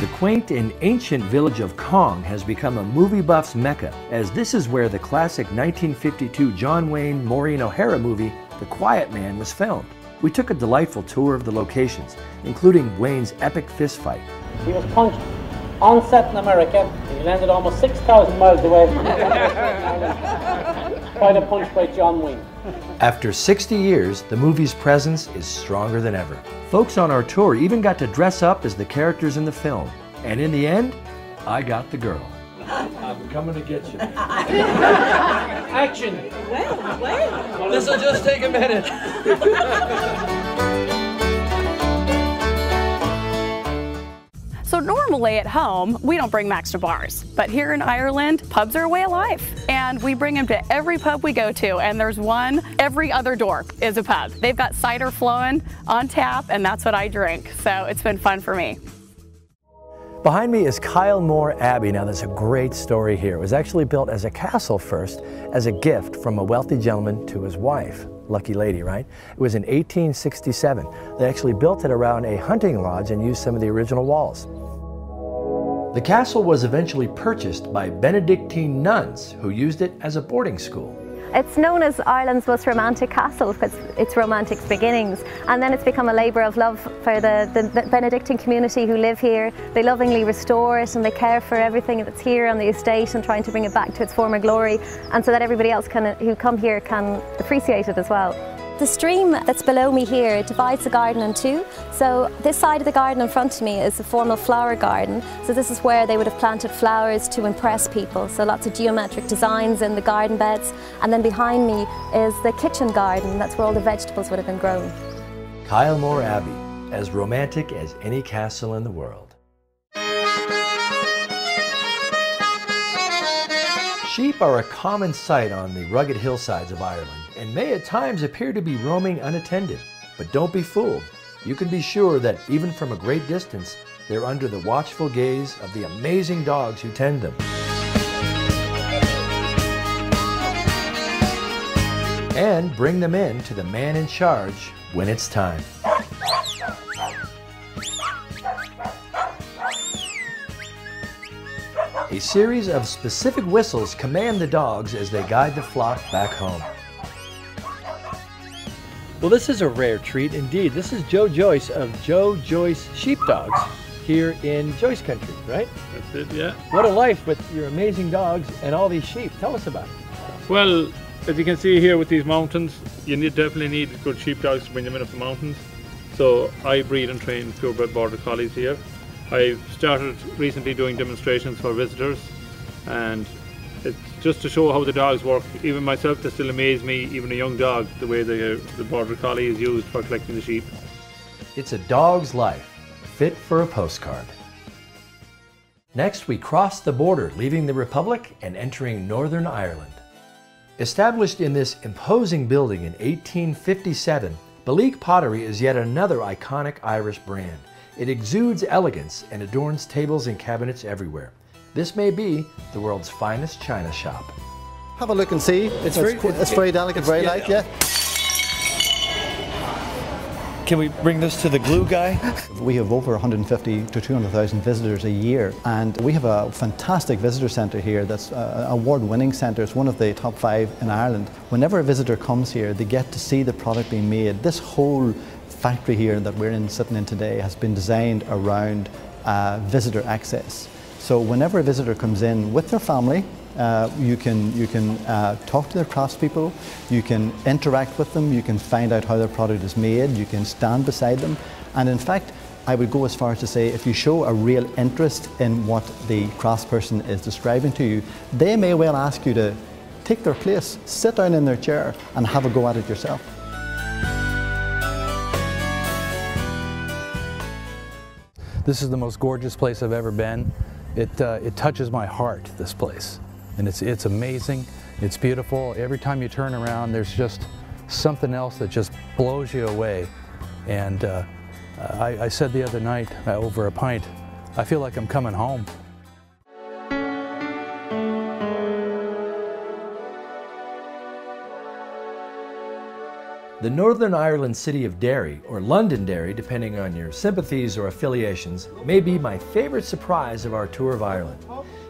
The quaint and ancient village of Kong has become a movie buff's mecca, as this is where the classic 1952 John Wayne Maureen O'Hara movie, The Quiet Man, was filmed. We took a delightful tour of the locations, including Wayne's epic fistfight. He was punched on set in America. He landed almost 6,000 miles away from quite a punch by John Wayne. After 60 years, the movie's presence is stronger than ever. Folks on our tour even got to dress up as the characters in the film. And in the end, I got the girl. I'm coming to get you. Action! Well. This'll just take a minute. So normally at home, we don't bring Max to bars, but here in Ireland, pubs are a way of life. And we bring him to every pub we go to, and there's one, every other door is a pub. They've got cider flowing on tap, and that's what I drink. So it's been fun for me. Behind me is Kyle Moore Abbey. Now there's a great story here. It was actually built as a castle first, as a gift from a wealthy gentleman to his wife. Lucky lady, right? It was in 1867. They actually built it around a hunting lodge and used some of the original walls. The castle was eventually purchased by Benedictine nuns who used it as a boarding school. It's known as Ireland's most romantic castle because its romantic beginnings, and then it's become a labour of love for the Benedictine community who live here. They lovingly restore it and they care for everything that's here on the estate and trying to bring it back to its former glory, and so that everybody else who come here can appreciate it as well. The stream that's below me here divides the garden in two. So this side of the garden in front of me is a formal flower garden. So this is where they would have planted flowers to impress people. So lots of geometric designs in the garden beds. And then behind me is the kitchen garden. That's where all the vegetables would have been grown. Kyle Moore Abbey, as romantic as any castle in the world. Sheep are a common sight on the rugged hillsides of Ireland and may at times appear to be roaming unattended. But don't be fooled. You can be sure that even from a great distance, they're under the watchful gaze of the amazing dogs who tend them. And bring them in to the man in charge when it's time. A series of specific whistles command the dogs as they guide the flock back home. Well, this is a rare treat indeed. This is Joe Joyce of Joe Joyce Sheepdogs here in Joyce Country, right? That's it, yeah. What a life with your amazing dogs and all these sheep. Tell us about it. Well, as you can see here with these mountains, you definitely need good sheepdogs to bring them in up the mountains. So I breed and train purebred border collies here. I've started recently doing demonstrations for visitors, and it's just to show how the dogs work. Even myself, they still amaze me, even a young dog, the way the border collie is used for collecting the sheep. It's a dog's life, fit for a postcard. Next, we cross the border, leaving the Republic and entering Northern Ireland. Established in this imposing building in 1857, Balik Pottery is yet another iconic Irish brand. It exudes elegance and adorns tables and cabinets everywhere. This may be the world's finest china shop. Have a look and see. It's very delicate, very light, yeah. Can we bring this to the glue guy? We have over 150 to 200,000 visitors a year, and we have a fantastic visitor centre here that's an award-winning centre. It's one of the top 5 in Ireland. Whenever a visitor comes here, they get to see the product being made. This whole factory here that we're sitting in today has been designed around visitor access. So whenever a visitor comes in with their family, you can talk to their craftspeople, you can interact with them, you can find out how their product is made, you can stand beside them, and in fact I would go as far as to say if you show a real interest in what the craftsperson is describing to you, they may well ask you to take their place, sit down in their chair and have a go at it yourself. This is the most gorgeous place I've ever been. It touches my heart, this place. And it's amazing, it's beautiful. Every time you turn around, there's just something else that just blows you away. And I said the other night over a pint, I feel like I'm coming home. The Northern Ireland city of Derry, or Londonderry depending on your sympathies or affiliations, may be my favorite surprise of our tour of Ireland.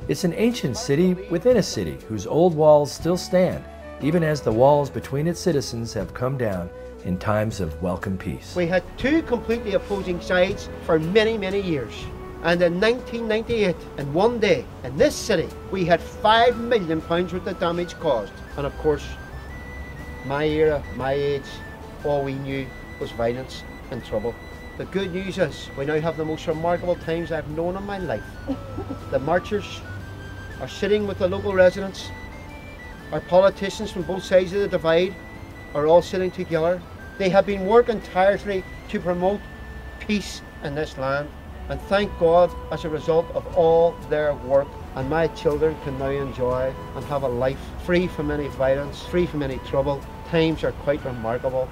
It's an ancient city within a city whose old walls still stand, even as the walls between its citizens have come down in times of welcome peace. We had two completely opposing sides for many, many years. And in 1998, in one day, in this city, we had £5 million worth of damage caused. And of course, my era, my age, all we knew was violence and trouble. The good news is we now have the most remarkable times I've known in my life. The marchers are sitting with the local residents. Our politicians from both sides of the divide are all sitting together. They have been working tirelessly to promote peace in this land. And thank God, as a result of all their work, and my children can now enjoy and have a life free from any violence, free from any trouble. Times are quite remarkable.